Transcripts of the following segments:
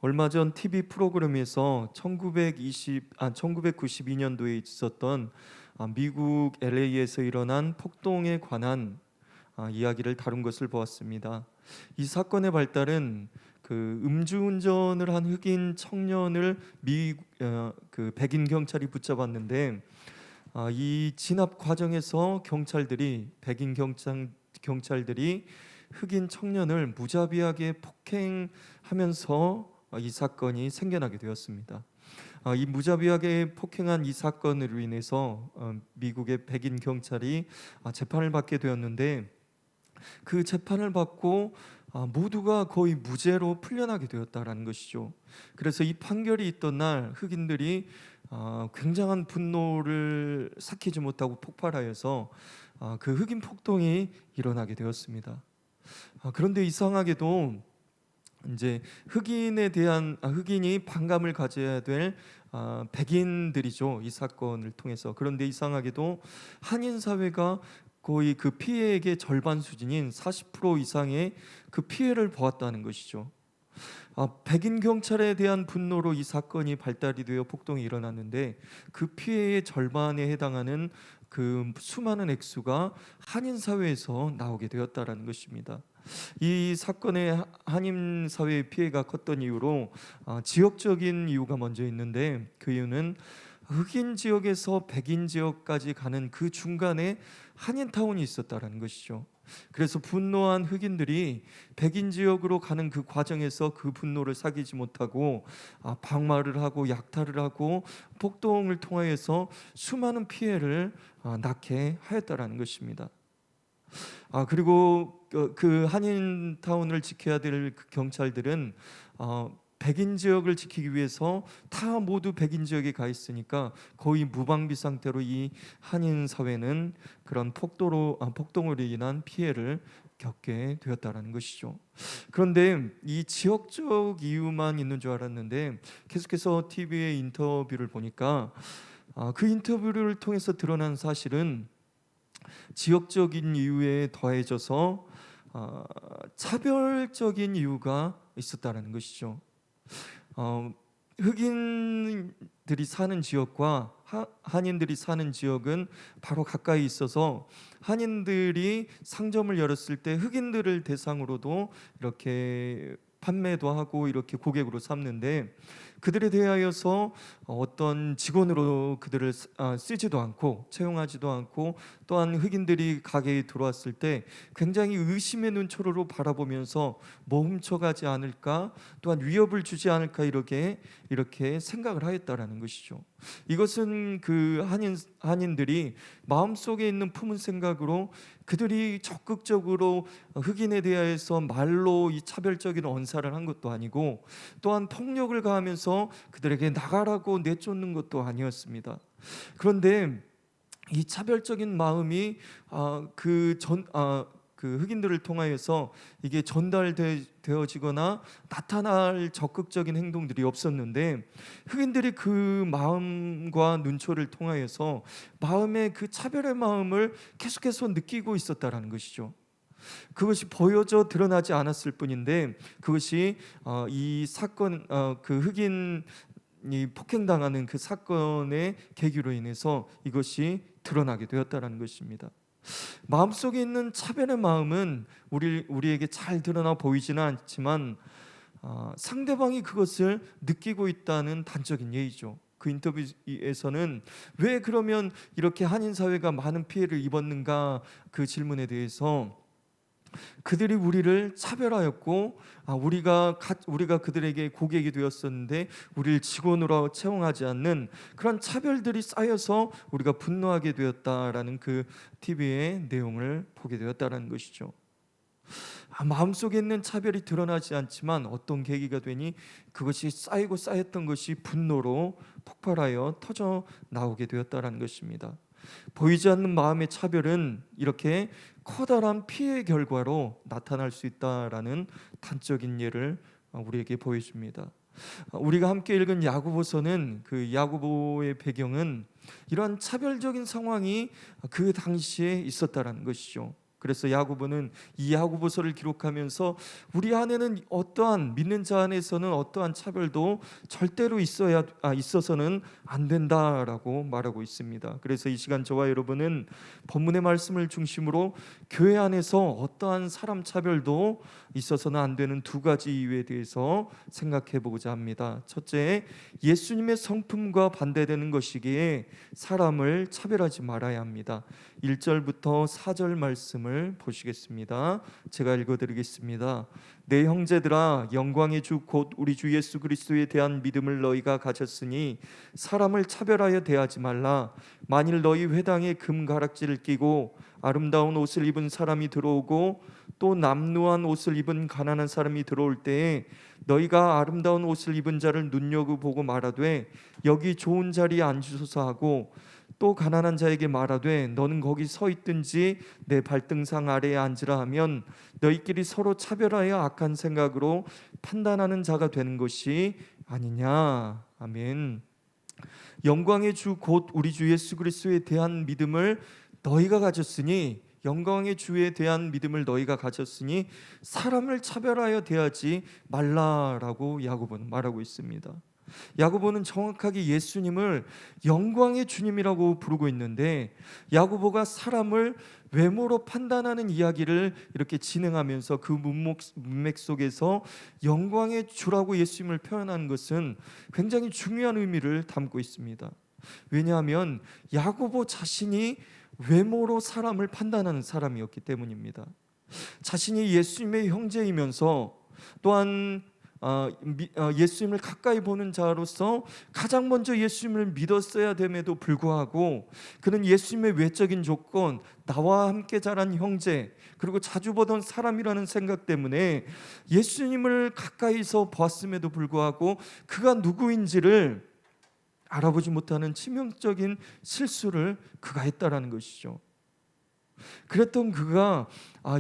얼마 전 TV 프로그램에서 1992년도에 있었던 미국 LA에서 일어난 폭동에 관한 이야기를 다룬 것을 보았습니다. 이 사건의 발달은 그 음주운전을 한 흑인 청년을 그 백인 경찰이 붙잡았는데, 이 진압 과정에서 경찰들이 흑인 청년을 무자비하게 폭행하면서 이 사건이 생겨나게 되었습니다. 이 무자비하게 폭행한 이 사건으로 인해서 미국의 백인 경찰이 재판을 받게 되었는데, 그 재판을 받고 모두가 거의 무죄로 풀려나게 되었다라는 것이죠. 그래서 이 판결이 있던 날 흑인들이 굉장한 분노를 삭히지 못하고 폭발하여서 그 흑인 폭동이 일어나게 되었습니다. 그런데 이상하게도 이제 흑인이 반감을 가져야 될 백인들이죠, 이 사건을 통해서. 그런데 이상하게도 한인 사회가 거의 그 피해액의 절반 수준인 40% 이상의 그 피해를 보았다는 것이죠. 백인 경찰에 대한 분노로 이 사건이 발달이 되어 폭동이 일어났는데, 그 피해의 절반에 해당하는 그 수많은 액수가 한인 사회에서 나오게 되었다라는 것입니다. 이 사건의 한인 사회의 피해가 컸던 이유로 지역적인 이유가 먼저 있는데, 그 이유는 흑인 지역에서 백인 지역까지 가는 그 중간에 한인타운이 있었다라는 것이죠. 그래서 분노한 흑인들이 백인 지역으로 가는 그 과정에서 그 분노를 사귀지 못하고 방마를 하고 약탈을 하고 폭동을 통하여서 수많은 피해를 낳게 하였다라는 것입니다. 그리고 그 한인타운을 지켜야 될 그 경찰들은 백인 지역을 지키기 위해서 다 모두 백인 지역에 가 있으니까 거의 무방비 상태로 이 한인 사회는 그런 폭동으로 인한 피해를 겪게 되었다라는 것이죠. 그런데 이 지역적 이유만 있는 줄 알았는데, 계속해서 TV의 인터뷰를 보니까 그 인터뷰를 통해서 드러난 사실은 지역적인 이유에 더해져서 차별적인 이유가 있었다는 것이죠. 흑인들이 사는 지역과 한인들이 사는 지역은 바로 가까이 있어서 한인들이 상점을 열었을 때 흑인들을 대상으로도 이렇게 판매도 하고 이렇게 고객으로 삼는데, 그들에 대하여서 어떤 직원으로 그들을 쓰지도 않고 채용하지도 않고, 또한 흑인들이 가게에 들어왔을 때 굉장히 의심의 눈초리로 바라보면서 뭐 훔쳐가지 않을까, 또한 위협을 주지 않을까, 이렇게 생각을 하였다라는 것이죠. 이것은 그 한인들이 마음속에 있는 품은 생각으로 그들이 적극적으로 흑인에 대해서 말로 이 차별적인 언사를 한 것도 아니고, 또한 폭력을 가하면서 그들에게 나가라고 내쫓는 것도 아니었습니다. 그런데 이 차별적인 마음이 그 흑인들을 통하여서 이게 전달되어지거나 나타날 적극적인 행동들이 없었는데, 흑인들이 그 마음과 눈초를 통하여서 마음의 그 차별의 마음을 계속해서 느끼고 있었다라는 것이죠. 그것이 보여져 드러나지 않았을 뿐인데, 그것이 이 사건 그 흑인이 폭행당하는 그 사건의 계기로 인해서 이것이 드러나게 되었다라는 것입니다. 마음속에 있는 차별의 마음은 우리에게 잘 드러나 보이지는 않지만 상대방이 그것을 느끼고 있다는 단적인 예이죠. 그 인터뷰에서는 왜 그러면 이렇게 한인 사회가 많은 피해를 입었는가, 그 질문에 대해서 그들이 우리를 차별하였고, 우리가 그들에게 고객이 되었었는데 우리를 직원으로 채용하지 않는 그런 차별들이 쌓여서 우리가 분노하게 되었다라는 그 TV의 내용을 보게 되었다라는 것이죠. 마음속에 있는 차별이 드러나지 않지만 어떤 계기가 되니 그것이 쌓이고 쌓였던 것이 분노로 폭발하여 터져 나오게 되었다라는 것입니다. 보이지 않는 마음의 차별은 이렇게 커다란 피해 결과로 나타날 수 있다라는 단적인 예를 우리에게 보여줍니다. 우리가 함께 읽은 야고보서는, 그 야고보의 배경은 이러한 차별적인 상황이 그 당시에 있었다라는 것이죠. 그래서 야고보는 이 야고보서를 기록하면서 우리 안에는 어떠한 믿는 자 안에서는 어떠한 차별도 절대로 있어서는 안 된다라고 말하고 있습니다. 그래서 이 시간 저와 여러분은 본문의 말씀을 중심으로 교회 안에서 어떠한 사람 차별도 있어서는 안 되는 두 가지 이유에 대해서 생각해 보고자 합니다. 첫째, 예수님의 성품과 반대되는 것이기에 사람을 차별하지 말아야 합니다. 1절부터 4절 말씀을 보시겠습니다. 제가 읽어드리겠습니다. 내 형제들아, 영광의 주 곧 우리 주 예수 그리스도에 대한 믿음을 너희가 가졌으니 사람을 차별하여 대하지 말라. 만일 너희 회당에 금가락지를 끼고 아름다운 옷을 입은 사람이 들어오고 또 남루한 옷을 입은 가난한 사람이 들어올 때에 너희가 아름다운 옷을 입은 자를 눈여겨보고 말하되 여기 좋은 자리에 앉으소서 하고 또 가난한 자에게 말하되 너는 거기 서 있든지 내 발등상 아래에 앉으라 하면 너희끼리 서로 차별하여 악한 생각으로 판단하는 자가 되는 것이 아니냐. 아멘. 영광의 주 곧 우리 주 예수 그리스도에 대한 믿음을 너희가 가졌으니, 영광의 주에 대한 믿음을 너희가 가졌으니 사람을 차별하여 대하지 말라라고 야고보는 말하고 있습니다. 야고보는 정확하게 예수님을 영광의 주님이라고 부르고 있는데, 야고보가 사람을 외모로 판단하는 이야기를 이렇게 진행하면서 그 문맥 속에서 영광의 주라고 예수님을 표현하는 것은 굉장히 중요한 의미를 담고 있습니다. 왜냐하면 야고보 자신이 외모로 사람을 판단하는 사람이었기 때문입니다. 자신이 예수님의 형제이면서 또한 예수님을 가까이 보는 자로서 가장 먼저 예수님을 믿었어야 됨에도 불구하고 그는 예수님의 외적인 조건, 나와 함께 자란 형제, 그리고 자주 보던 사람이라는 생각 때문에 예수님을 가까이서 보았음에도 불구하고 그가 누구인지를 알아보지 못하는 치명적인 실수를 그가 했다라는 것이죠. 그랬던 그가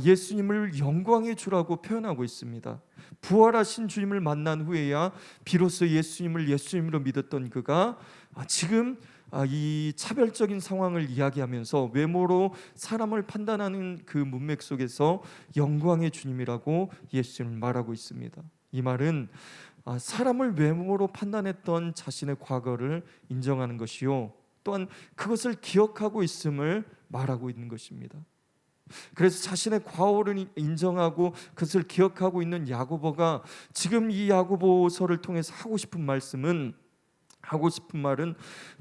예수님을 영광의 주라고 표현하고 있습니다. 부활하신 주님을 만난 후에야 비로소 예수님으로 믿었던 그가 지금 이 차별적인 상황을 이야기하면서 외모로 사람을 판단하는 그 문맥 속에서 영광의 주님이라고 예수님을 말하고 있습니다. 이 말은 사람을 외모로 판단했던 자신의 과거를 인정하는 것이요, 또한 그것을 기억하고 있음을 말하고 있는 것입니다. 그래서 자신의 과오를 인정하고 그것을 기억하고 있는 야고보가 지금 이 야고보서를 통해서 하고 싶은 말은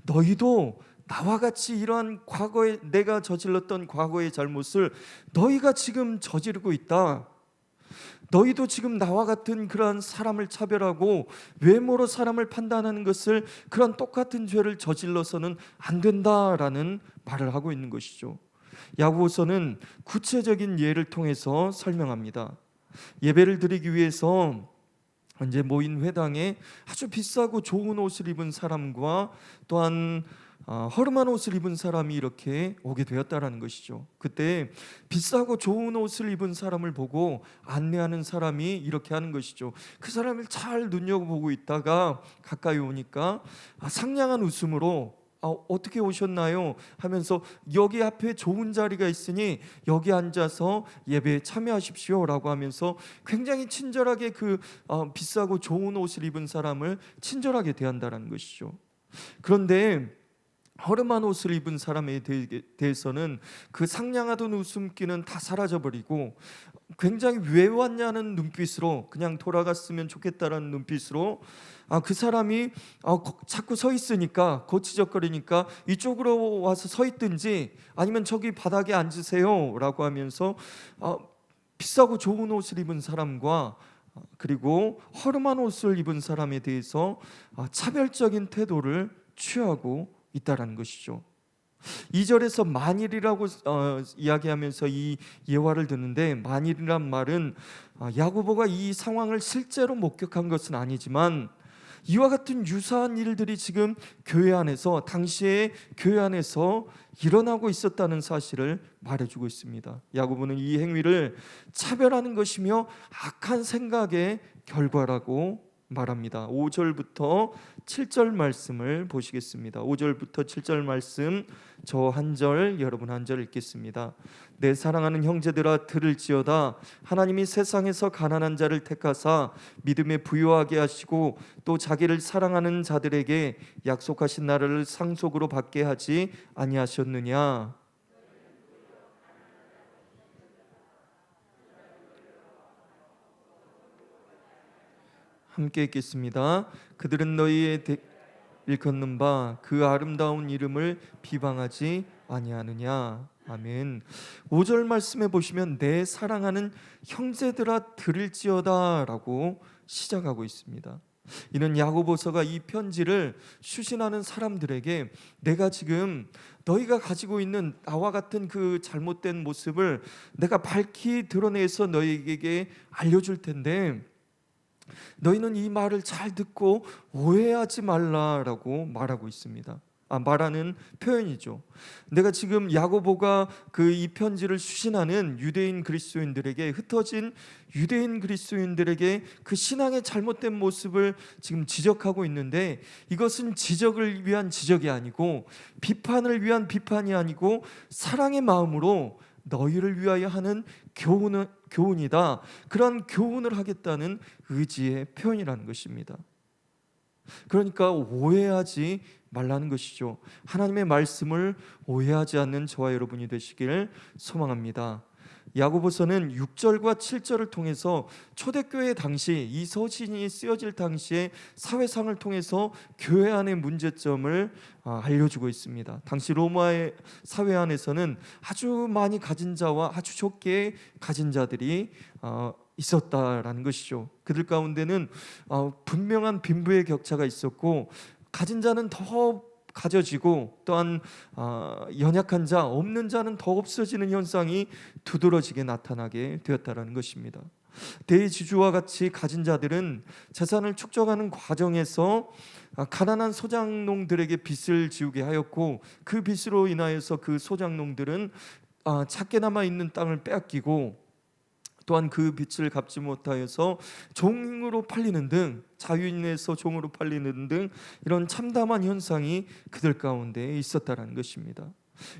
너희도 나와 같이 이러한 과거에 내가 저질렀던 과거의 잘못을 너희가 지금 저지르고 있다. 너희도 지금 나와 같은 그러한 사람을 차별하고 외모로 사람을 판단하는 것을, 그런 똑같은 죄를 저질러서는 안 된다라는 말을 하고 있는 것이죠. 야고보서는 구체적인 예를 통해서 설명합니다. 예배를 드리기 위해서 이제 모인 회당에 아주 비싸고 좋은 옷을 입은 사람과 또한 허름한 옷을 입은 사람이 이렇게 오게 되었다라는 것이죠. 그때 비싸고 좋은 옷을 입은 사람을 보고 안내하는 사람이 이렇게 하는 것이죠. 그 사람을 잘 눈여겨보고 있다가 가까이 오니까 상냥한 웃음으로 어떻게 오셨나요? 하면서 여기 앞에 좋은 자리가 있으니 여기 앉아서 예배에 참여하십시오 라고 하면서 굉장히 친절하게 그 비싸고 좋은 옷을 입은 사람을 친절하게 대한다는 것이죠. 그런데 허름한 옷을 입은 사람에 대해서는 그 상냥하던 웃음기는 다 사라져버리고 굉장히 왜 왔냐는 눈빛으로, 그냥 돌아갔으면 좋겠다라는 눈빛으로 그 사람이 자꾸 서 있으니까, 거치적거리니까 이쪽으로 와서 서 있든지 아니면 저기 바닥에 앉으세요 라고 하면서 비싸고 좋은 옷을 입은 사람과 그리고 허름한 옷을 입은 사람에 대해서 차별적인 태도를 취하고 있다라는 것이죠. 2절에서 만일이라고 이야기하면서 이 예화를 드는데, 만일이란 말은 야고보가 이 상황을 실제로 목격한 것은 아니지만 이와 같은 유사한 일들이 지금 교회 안에서, 당시에 교회 안에서 일어나고 있었다는 사실을 말해주고 있습니다. 야고보는 이 행위를 차별하는 것이며 악한 생각의 결과라고 말합니다. 5절부터 7절 말씀을 보시겠습니다. 5절부터 7절 말씀, 저 한 절, 여러분 한 절 읽겠습니다. 내 사랑하는 형제들아 들을지어다. 하나님이 세상에서 가난한 자를 택하사 믿음에 부유하게 하시고 또 자기를 사랑하는 자들에게 약속하신 나라를 상속으로 받게 하지 아니하셨느냐. 함께 읽겠습니다. 그들은 너희의 일컫는 바 그 아름다운 이름을 비방하지 아니하느냐. 아멘. 5절 말씀에 보시면 내 사랑하는 형제들아 들을지어다라고 시작하고 있습니다. 이는 야고보서가 이 편지를 수신하는 사람들에게 내가 지금 너희가 가지고 있는 나와 같은 그 잘못된 모습을 내가 밝히 드러내서 너희에게 알려줄 텐데 너희는 이 말을 잘 듣고 오해하지 말라라고 말하고 있습니다. 말하는 표현이죠. 내가 지금 야고보가 이 편지를 수신하는 유대인 그리스도인들에게, 흩어진 유대인 그리스도인들에게 그 신앙의 잘못된 모습을 지금 지적하고 있는데, 이것은 지적을 위한 지적이 아니고 비판을 위한 비판이 아니고 사랑의 마음으로 너희를 위하여 하는 교훈이다. 그런 교훈을 하겠다는 의지의 표현이라는 것입니다. 그러니까 오해하지 말라는 것이죠. 하나님의 말씀을 오해하지 않는 저와 여러분이 되시길 소망합니다. 야고보서는 6절과 7절을 통해서 초대교회 당시 이 서신이 쓰여질 당시의 사회상을 통해서 교회 안의 문제점을 알려주고 있습니다. 당시 로마의 사회 안에서는 아주 많이 가진 자와 아주 적게 가진 자들이 있었다라는 것이죠. 그들 가운데는 분명한 빈부의 격차가 있었고, 가진 자는 더 가져지고 또한 연약한 자, 없는 자는 더 없어지는 현상이 두드러지게 나타나게 되었다는 것입니다. 대지주와 같이 가진 자들은 재산을 축적하는 과정에서 가난한 소작농들에게 빚을 지우게 하였고, 그 빚으로 인하여서 그 소작농들은 작게나마 있는 땅을 빼앗기고, 또한 그 빚을 갚지 못하여서 종으로 팔리는 등, 자유인에서 종으로 팔리는 등 이런 참담한 현상이 그들 가운데 있었다는 것입니다.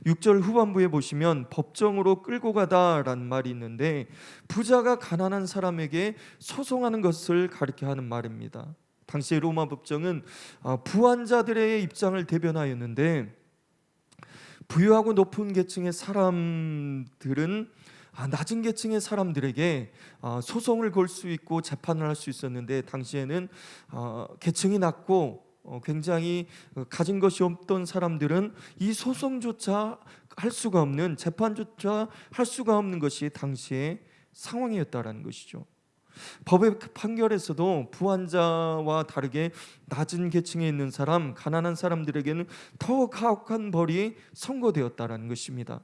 6절 후반부에 보시면 법정으로 끌고 가다라는 말이 있는데, 부자가 가난한 사람에게 소송하는 것을 가리켜 하는 말입니다. 당시 로마 법정은 부한 자들의 입장을 대변하였는데, 부유하고 높은 계층의 사람들은 낮은 계층의 사람들에게 소송을 걸 수 있고 재판을 할 수 있었는데, 당시에는 계층이 낮고 굉장히 가진 것이 없던 사람들은 이 소송조차 할 수가 없는, 재판조차 할 수가 없는 것이 당시의 상황이었다라는 것이죠. 법의 판결에서도 부한 자와 다르게 낮은 계층에 있는 사람, 가난한 사람들에게는 더 가혹한 벌이 선고되었다라는 것입니다.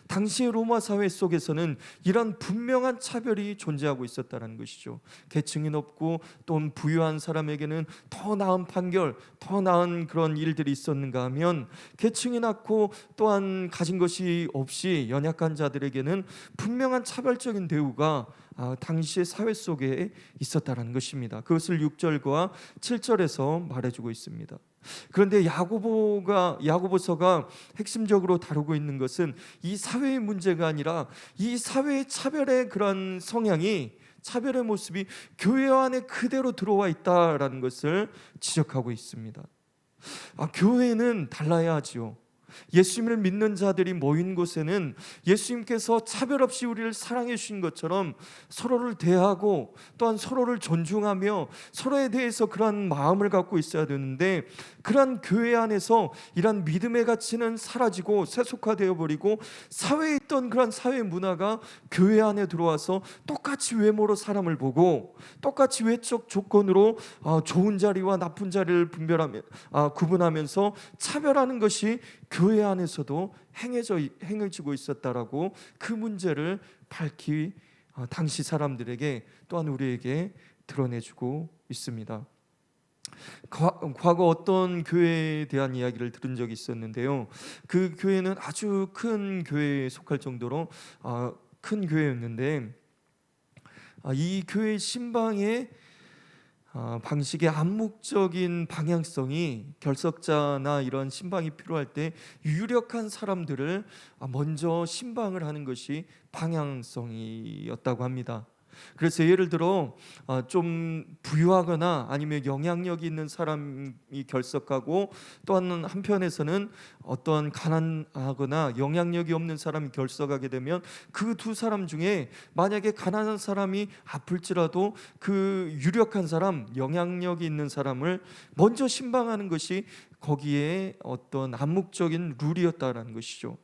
당시의 로마 사회 속에서는 이런 분명한 차별이 존재하고 있었다는 것이죠. 계층이 높고 또 부유한 사람에게는 더 나은 판결, 더 나은 그런 일들이 있었는가 하면, 계층이 낮고 또한 가진 것이 없이 연약한 자들에게는 분명한 차별적인 대우가 당시의 사회 속에 있었다는 것입니다. 그것을 6절과 7절에서 말해주고 있습니다. 그런데 야고보서가 핵심적으로 다루고 있는 것은 이 사회의 문제가 아니라 이 사회의 차별의 그런 성향이, 차별의 모습이 교회 안에 그대로 들어와 있다라는 것을 지적하고 있습니다. 교회는 달라야 하지요. 예수님을 믿는 자들이 모인 곳에는 예수님께서 차별 없이 우리를 사랑해 주신 것처럼 서로를 대하고 또한 서로를 존중하며 서로에 대해서 그러한 마음을 갖고 있어야 되는데, 그러한 교회 안에서 이러한 믿음의 가치는 사라지고 세속화되어 버리고, 사회에 있던 그러한 사회 문화가 교회 안에 들어와서 똑같이 외모로 사람을 보고 똑같이 외적 조건으로 좋은 자리와 나쁜 자리를 구분하면서 차별하는 것이 교회 안에서도 행해지고 있었다라고 그 문제를 밝히 당시 사람들에게 또한 우리에게 드러내주고 있습니다. 과거 어떤 교회에 대한 이야기를 들은 적이 있었는데요. 그 교회는 아주 큰 교회에 속할 정도로 큰 교회였는데, 이 교회 신방에 방식의 암묵적인 방향성이 결석자나 이런 신방이 필요할 때 유력한 사람들을 먼저 신방을 하는 것이 방향성이었다고 합니다. 그래서 예를 들어 좀 부유하거나 아니면 영향력이 있는 사람이 결석하고, 또한 한편에서는 어떤 가난하거나 영향력이 없는 사람이 결석하게 되면 그 두 사람 중에 만약에 가난한 사람이 아플지라도 그 유력한 사람, 영향력이 있는 사람을 먼저 신방하는 것이 거기에 어떤 암묵적인 룰이었다라는 것이죠.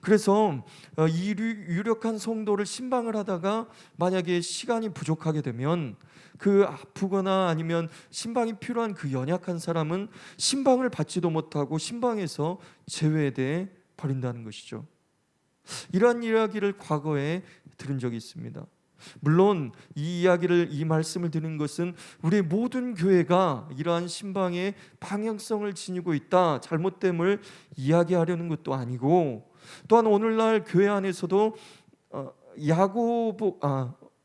그래서 이 유력한 성도를 신방을 하다가 만약에 시간이 부족하게 되면 그 아프거나 아니면 신방이 필요한 그 연약한 사람은 신방을 받지도 못하고 신방에서 제외돼 버린다는 것이죠. 이러한 이야기를 과거에 들은 적이 있습니다. 물론 이 말씀을 드리는 것은 우리 모든 교회가 이러한 신방의 방향성을 지니고 있다, 잘못됨을 이야기하려는 것도 아니고, 또한 오늘날 교회 안에서도 야고보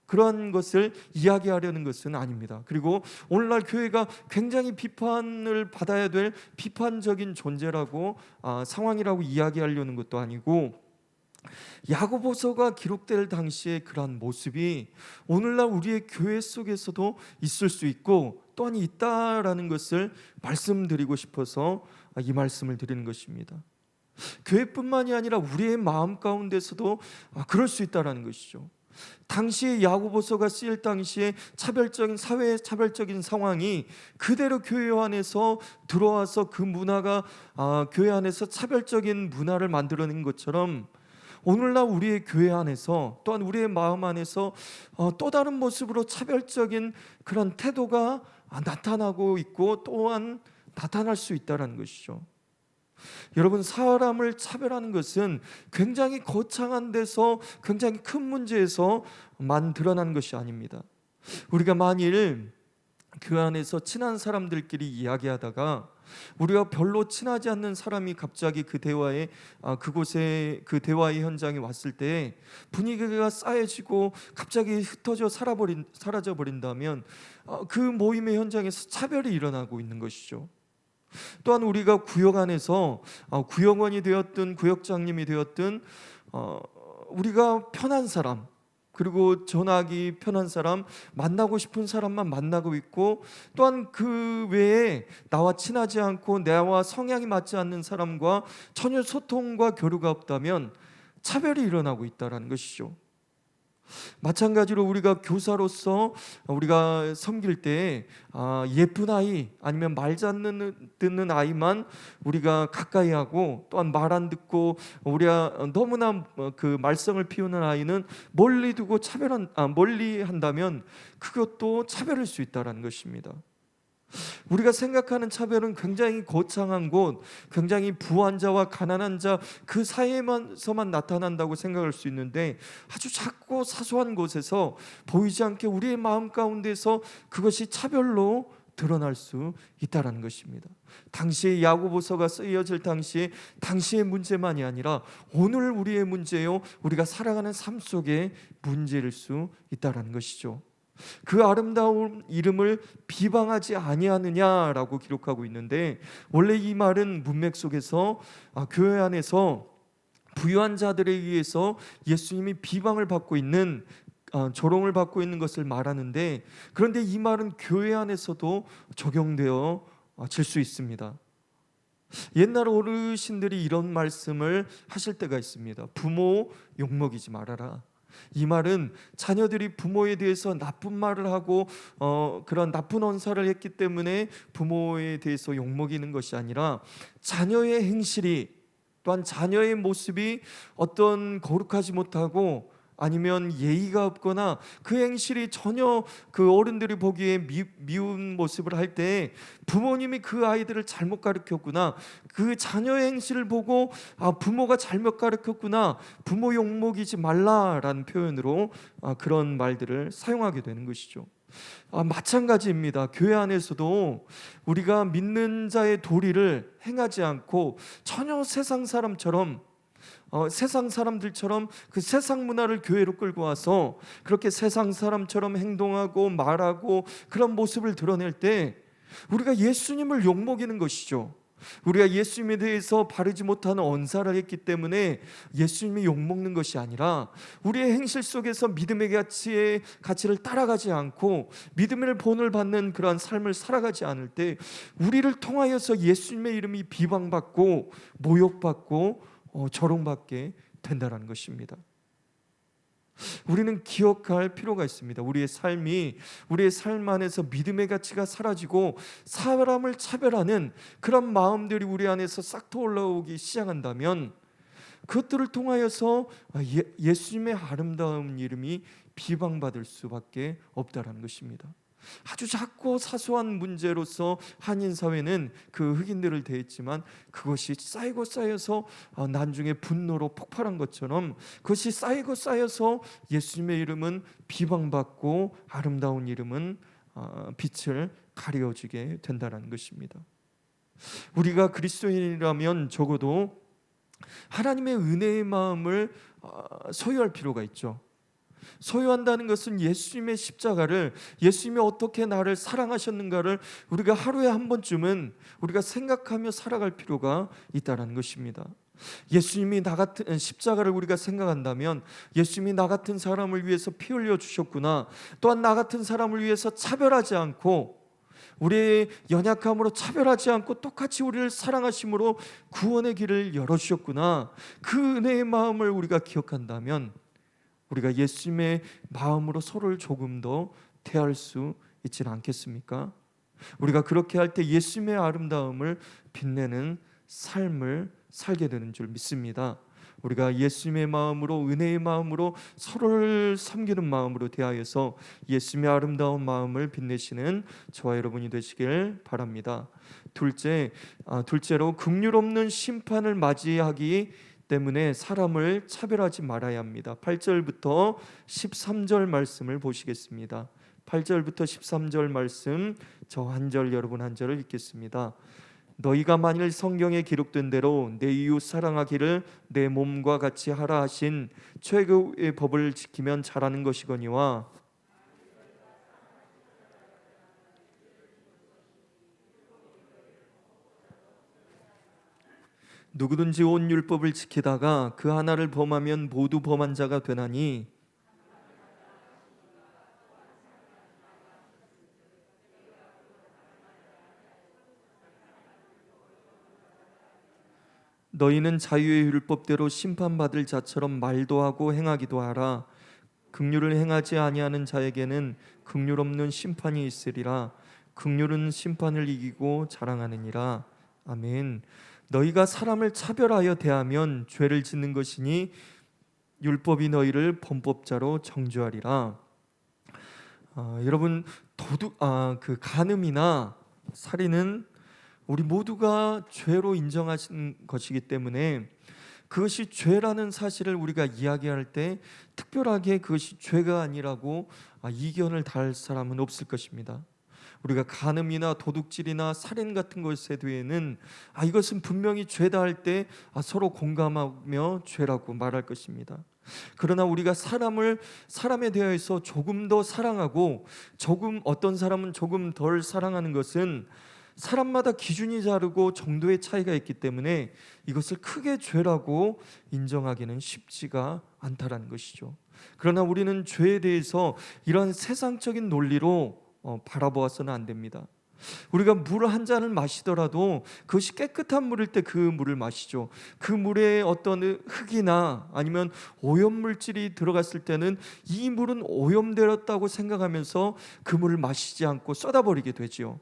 그런 것을 이야기하려는 것은 아닙니다. 그리고 오늘날 교회가 굉장히 비판을 받아야 될 비판적인 존재라고 상황이라고 이야기하려는 것도 아니고, 야고보서가 기록될 당시의 그러한 모습이 오늘날 우리의 교회 속에서도 있을 수 있고 또한 있다라는 것을 말씀드리고 싶어서 이 말씀을 드리는 것입니다. 교회뿐만이 아니라 우리의 마음 가운데서도 그럴 수 있다라는 것이죠. 당시에 야고보서가 쓰일 당시에 사회의 차별적인 상황이 그대로 교회 안에서 들어와서 그 문화가 교회 안에서 차별적인 문화를 만들어낸 것처럼, 오늘날 우리의 교회 안에서 또한 우리의 마음 안에서 또 다른 모습으로 차별적인 그런 태도가 나타나고 있고 또한 나타날 수 있다는 것이죠. 여러분, 사람을 차별하는 것은 굉장히 거창한 데서 굉장히 큰 문제에서만 드러나는 것이 아닙니다. 우리가 만일 교회 안에서 친한 사람들끼리 이야기하다가 우리가 별로 친하지 않는 사람이 갑자기 그곳에 그 대화의 현장에 왔을 때 분위기가 싸해지고 갑자기 흩어져 사라져 버린다면 그 모임의 현장에서 차별이 일어나고 있는 것이죠. 또한 우리가 구역 안에서 구역원이 되었든 구역장님이 되었든 우리가 편한 사람, 그리고 전하기 편한 사람, 만나고 싶은 사람만 만나고 있고, 또한 그 외에 나와 친하지 않고 나와 성향이 맞지 않는 사람과 전혀 소통과 교류가 없다면 차별이 일어나고 있다는 것이죠. 마찬가지로 우리가 교사로서 우리가 섬길 때 예쁜 아이 아니면 말 잘 듣는 아이만 우리가 가까이 하고, 또한 말 안 듣고 우리가 너무나 그 말썽을 피우는 아이는 멀리 두고 멀리 한다면 그것도 차별일 수 있다는 것입니다. 우리가 생각하는 차별은 굉장히 거창한 곳, 굉장히 부한 자와 가난한 자 그 사이에서만 나타난다고 생각할 수 있는데, 아주 작고 사소한 곳에서 보이지 않게 우리의 마음 가운데서 그것이 차별로 드러날 수 있다는 것입니다. 당시에 야고보서가 쓰여질 당시의 문제만이 아니라 오늘 우리의 문제요, 우리가 살아가는 삶 속의 문제일 수 있다는 것이죠. 그 아름다운 이름을 비방하지 아니하느냐라고 기록하고 있는데, 원래 이 말은 문맥 속에서 교회 안에서 부유한 자들에 의해서 예수님이 비방을 받고 있는, 조롱을 받고 있는 것을 말하는데, 그런데 이 말은 교회 안에서도 적용되어 질 수 있습니다. 옛날 어르신들이 이런 말씀을 하실 때가 있습니다. 부모 욕먹이지 말아라. 이 말은 자녀들이 부모에 대해서 나쁜 말을 하고 그런 나쁜 언사를 했기 때문에 부모에 대해서 욕먹이는 것이 아니라, 자녀의 행실이, 또한 자녀의 모습이 어떤 거룩하지 못하고 아니면 예의가 없거나 그 행실이 전혀 그 어른들이 보기에 미운 모습을 할 때 부모님이 그 아이들을 잘못 가르쳤구나, 그 자녀의 행실을 보고 부모가 잘못 가르쳤구나, 부모 욕먹이지 말라라는 표현으로 그런 말들을 사용하게 되는 것이죠. 마찬가지입니다. 교회 안에서도 우리가 믿는 자의 도리를 행하지 않고 전혀 세상 사람처럼 세상 사람들처럼 그 세상 문화를 교회로 끌고 와서 그렇게 세상 사람처럼 행동하고 말하고 그런 모습을 드러낼 때 우리가 예수님을 욕먹이는 것이죠. 우리가 예수님에 대해서 바르지 못한 언사를 했기 때문에 예수님이 욕먹는 것이 아니라 우리의 행실 속에서 믿음의 가치를 따라가지 않고 믿음의 본을 받는 그러한 삶을 살아가지 않을 때 우리를 통하여서 예수님의 이름이 비방받고 모욕받고 조롱받게 된다는 것입니다. 우리는 기억할 필요가 있습니다. 우리의 삶 안에서 믿음의 가치가 사라지고 사람을 차별하는 그런 마음들이 우리 안에서 싹 올라오기 시작한다면 그것들을 통하여서 예수님의 아름다운 이름이 비방받을 수밖에 없다는 것입니다. 아주 작고 사소한 문제로서 한인 사회는 그 흑인들을 대했지만 그것이 쌓이고 쌓여서 나중에 분노로 폭발한 것처럼 그것이 쌓이고 쌓여서 예수님의 이름은 비방받고 아름다운 이름은 빛을 가려지게 된다는 것입니다. 우리가 그리스도인이라면 적어도 하나님의 은혜의 마음을 소유할 필요가 있죠. 소유한다는 것은 예수님의 십자가를, 예수님이 어떻게 나를 사랑하셨는가를 우리가 하루에 한 번쯤은 우리가 생각하며 살아갈 필요가 있다는 것입니다. 예수님이 나 같은 십자가를 우리가 생각한다면 예수님이 나 같은 사람을 위해서 피 흘려 주셨구나, 또한 나 같은 사람을 위해서 차별하지 않고 우리의 연약함으로 차별하지 않고 똑같이 우리를 사랑하심으로 구원의 길을 열어주셨구나, 그 은혜의 마음을 우리가 기억한다면 우리가 예수님의 마음으로 서로를 조금 더 대할 수 있지는 않겠습니까? 우리가 그렇게 할 때 예수님의 아름다움을 빛내는 삶을 살게 되는 줄 믿습니다. 우리가 예수님의 마음으로, 은혜의 마음으로 서로를 섬기는 마음으로 대하여서 예수님의 아름다운 마음을 빛내시는 저와 여러분이 되시길 바랍니다. 둘째로 긍휼 없는 심판을 맞이하기 때문에 사람을 차별하지 말아야 합니다. 8절부터 13절 말씀을 보시겠습니다. 8절부터 13절 말씀, 저 한 절 여러분 한 절을 읽겠습니다. 너희가 만일 성경에 기록된 대로 내 이웃 사랑하기를 내 몸과 같이 하라 하신 최고의 법을 지키면 잘하는 것이거니와, 누구든지 온 율법을 지키다가 그 하나를 범하면 모두 범한 자가 되나니, 너희는 자유의 율법대로 심판받을 자처럼 말도 하고 행하기도 하라. 긍휼을 행하지 아니하는 자에게는 긍휼 없는 심판이 있으리라. 긍휼은 심판을 이기고 자랑하느니라. 아멘. 너희가 사람을 차별하여 대하면 죄를 짓는 것이니 율법이 너희를 범법자로 정죄하리라. 여러분, 그 간음이나 살인은 우리 모두가 죄로 인정하신 것이기 때문에 그것이 죄라는 사실을 우리가 이야기할 때 특별하게 그것이 죄가 아니라고 이견을 달 사람은 없을 것입니다. 우리가 간음이나 도둑질이나 살인 같은 것에 대해는 이것은 분명히 죄다 할 때 서로 공감하며 죄라고 말할 것입니다. 그러나 우리가 사람에 대해서 조금 더 사랑하고 어떤 사람은 조금 덜 사랑하는 것은 사람마다 기준이 다르고 정도의 차이가 있기 때문에 이것을 크게 죄라고 인정하기는 쉽지가 않다라는 것이죠. 그러나 우리는 죄에 대해서 이런 세상적인 논리로 바라보아서는 안 됩니다. 우리가 물 한 잔을 마시더라도 그것이 깨끗한 물일 때 그 물을 마시죠. 그 물에 어떤 흙이나 아니면 오염물질이 들어갔을 때는 이 물은 오염되었다고 생각하면서 그 물을 마시지 않고 쏟아버리게 되죠.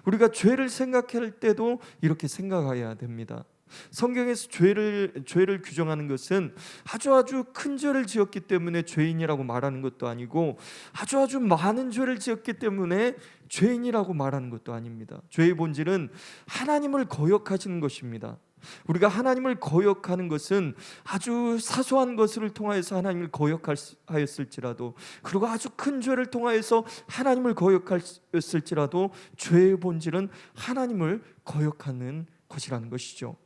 우리가 죄를 생각할 때도 이렇게 생각해야 됩니다. 성경에서 죄를 규정하는 것은 아주 큰 죄를 지었기 때문에 죄인이라고 말하는 것도 아니고 아주 많은 죄를 지었기 때문에 죄인이라고 말하는 것도 아닙니다. 죄의 본질은 하나님을 거역하시는 것입니다. 우리가 하나님을 거역하는 것은 아주 사소한 것을 통하여서 하나님을 거역하였을지라도, 그리고 아주 큰 죄를 통하여서 하나님을 거역하였을지라도 죄의 본질은 하나님을 거역하는 것이라는 것이죠.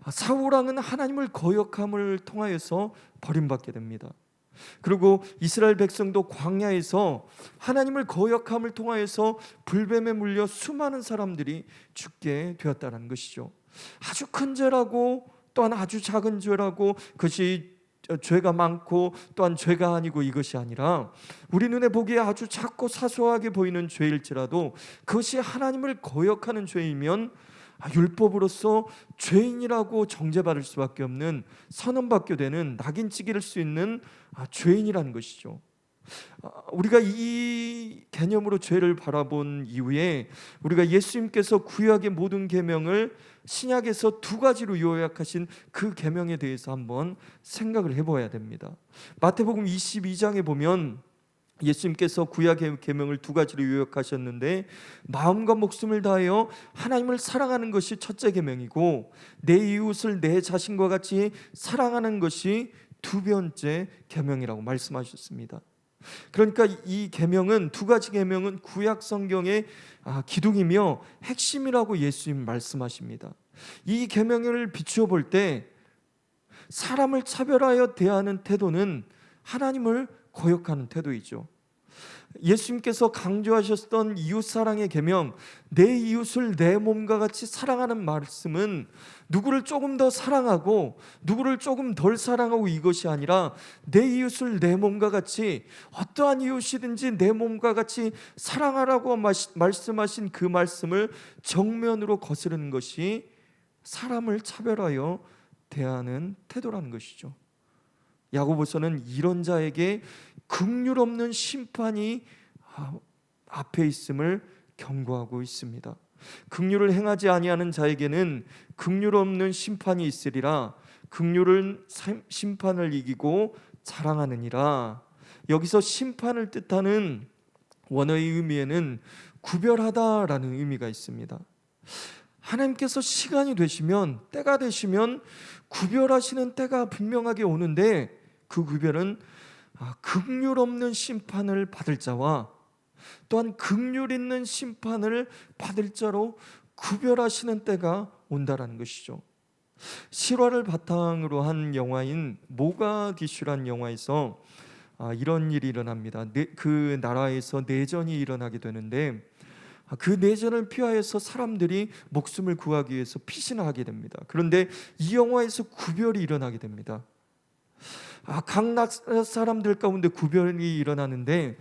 사울 왕은 하나님을 거역함을 통하여서 버림받게 됩니다. 그리고 이스라엘 백성도 광야에서 하나님을 거역함을 통하여서 불뱀에 물려 수많은 사람들이 죽게 되었다는 것이죠. 아주 큰 죄라고 또한 아주 작은 죄라고, 그것이 죄가 많고 또한 죄가 아니고, 이것이 아니라 우리 눈에 보기에 아주 작고 사소하게 보이는 죄일지라도 그것이 하나님을 거역하는 죄이면 율법으로서 죄인이라고 정죄받을 수밖에 없는, 선언받게 되는, 낙인찍힐 수 있는 죄인이라는 것이죠. 우리가 이 개념으로 죄를 바라본 이후에 우리가 예수님께서 구약의 모든 계명을 신약에서 두 가지로 요약하신 그 계명에 대해서 한번 생각을 해봐야 됩니다. 마태복음 22장에 보면 예수님께서 구약의 계명을 두 가지로 요약하셨는데, 마음과 목숨을 다하여 하나님을 사랑하는 것이 첫째 계명이고, 내 이웃을 내 자신과 같이 사랑하는 것이 두 번째 계명이라고 말씀하셨습니다. 그러니까 이 계명은, 두 가지 계명은 구약 성경의 기둥이며 핵심이라고 예수님 말씀하십니다. 이 계명을 비추어 볼 때 사람을 차별하여 대하는 태도는 하나님을 거역하는 태도이죠. 예수님께서 강조하셨던 이웃사랑의 계명, 내 이웃을 내 몸과 같이 사랑하는 말씀은 누구를 조금 더 사랑하고 누구를 조금 덜 사랑하고, 이것이 아니라 내 이웃을 내 몸과 같이, 어떠한 이웃이든지 내 몸과 같이 사랑하라고 말씀하신 그 말씀을 정면으로 거스르는 것이 사람을 차별하여 대하는 태도라는 것이죠. 야고보서는 이런 자에게 긍휼 없는 심판이 앞에 있음을 경고하고 있습니다. 긍휼을 행하지 아니하는 자에게는 긍휼 없는 심판이 있으리라. 긍휼은 심판을 이기고 자랑하느니라. 여기서 심판을 뜻하는 원어의 의미에는 구별하다라는 의미가 있습니다. 하나님께서 시간이 되시면, 때가 되시면 구별하시는 때가 분명하게 오는데, 그 구별은 긍휼 없는 심판을 받을 자와 또한 긍휼 있는 심판을 받을 자로 구별하시는 때가 온다라는 것이죠. 실화를 바탕으로 한 영화인 모가디슈란 영화에서 이런 일이 일어납니다. 그 나라에서 내전이 일어나게 되는데, 그 내전을 피하여서 사람들이 목숨을 구하기 위해서 피신하게 됩니다. 그런데 이 영화에서 구별이 일어나게 됩니다. 각 나라 사람들 가운데 구별이 일어나는데,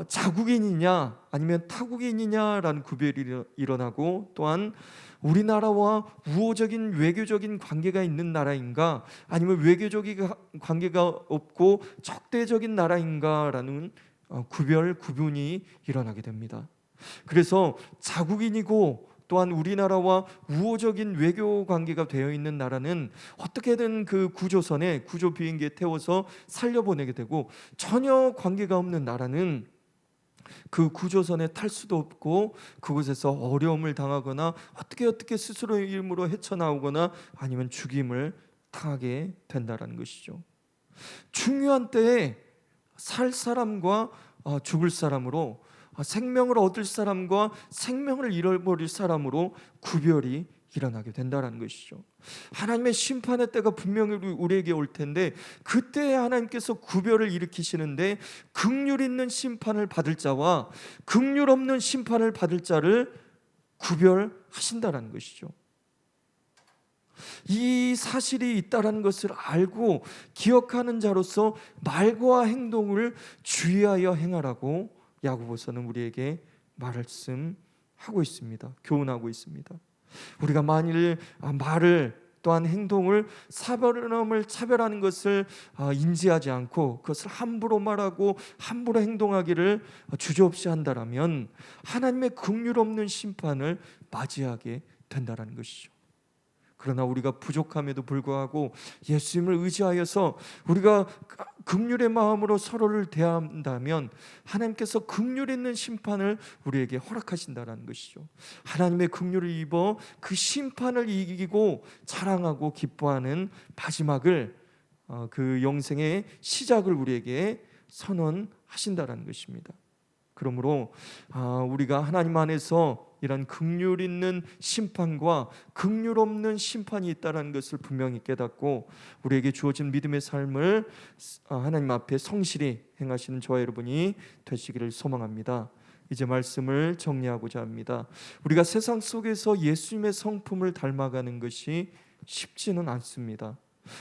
자국인이냐 아니면 타국인이냐라는 구별이 일어나고, 또한 우리나라와 우호적인 외교적인 관계가 있는 나라인가 아니면 외교적인 관계가 없고 적대적인 나라인가라는 구분이 일어나게 됩니다. 그래서 자국인이고 또한 우리나라와 우호적인 외교 관계가 되어 있는 나라는 어떻게든 그 구조선에, 구조 비행기에 태워서 살려보내게 되고, 전혀 관계가 없는 나라는 그 구조선에 탈 수도 없고 그곳에서 어려움을 당하거나 어떻게 스스로의 힘으로 헤쳐나오거나 아니면 죽임을 당하게 된다는 것이죠. 중요한 때에 살 사람과 죽을 사람으로, 생명을 얻을 사람과 생명을 잃어버릴 사람으로 구별이 일어나게 된다는 것이죠. 하나님의 심판의 때가 분명히 우리에게 올 텐데, 그때 하나님께서 구별을 일으키시는데, 긍휼 있는 심판을 받을 자와 긍휼 없는 심판을 받을 자를 구별하신다는 것이죠. 이 사실이 있다는 것을 알고 기억하는 자로서 말과 행동을 주의하여 행하라고 야고보서는 우리에게 말씀하고 있습니다. 교훈하고 있습니다. 우리가 만일 말을 또한 행동을 사별함을 차별하는 것을 인지하지 않고 그것을 함부로 말하고 함부로 행동하기를 주저없이 한다라면 하나님의 긍휼 없는 심판을 맞이하게 된다는 것이죠. 그러나 우리가 부족함에도 불구하고 예수님을 의지하여서 우리가 긍휼의 마음으로 서로를 대한다면 하나님께서 긍휼 있는 심판을 우리에게 허락하신다는 것이죠. 하나님의 긍휼을 입어 그 심판을 이기고 자랑하고 기뻐하는 마지막을, 그 영생의 시작을 우리에게 선언하신다는 것입니다. 그러므로 우리가 하나님 안에서 이런 긍휼 있는 심판과 긍휼 없는 심판이 있다는 것을 분명히 깨닫고 우리에게 주어진 믿음의 삶을 하나님 앞에 성실히 행하시는 저와 여러분이 되시기를 소망합니다. 이제 말씀을 정리하고자 합니다. 우리가 세상 속에서 예수님의 성품을 닮아가는 것이 쉽지는 않습니다.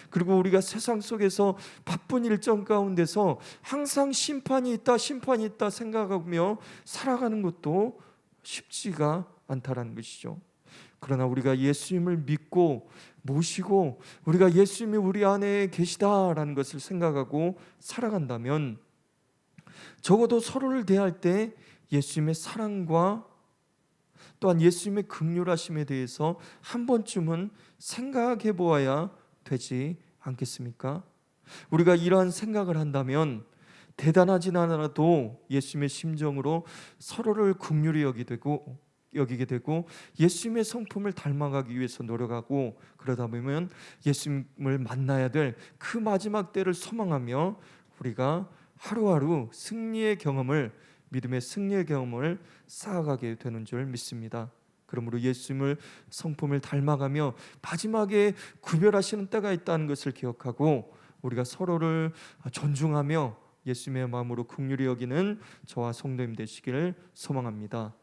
그리고 우리가 세상 속에서 바쁜 일정 가운데서 항상 심판이 있다 생각하며 살아가는 것도 쉽지가 않다라는 것이죠. 그러나 우리가 예수님을 믿고 모시고 우리가 예수님이 우리 안에 계시다라는 것을 생각하고 살아간다면 적어도 서로를 대할 때 예수님의 사랑과 또한 예수님의 긍휼하심에 대해서 한 번쯤은 생각해 보아야 되지 않겠습니까? 우리가 이러한 생각을 한다면 대단하진 않아도 예수님의 심정으로 서로를 긍휼히 여기게 되고 예수님의 성품을 닮아가기 위해서 노력하고 그러다 보면 예수님을 만나야 될 그 마지막 때를 소망하며 우리가 하루하루 믿음의 승리의 경험을 쌓아가게 되는 줄 믿습니다. 그러므로 예수님을 성품을 닮아가며 마지막에 구별하시는 때가 있다는 것을 기억하고 우리가 서로를 존중하며 예수님의 마음으로 긍휼히 여기는 저와 성도님 되시기를 소망합니다.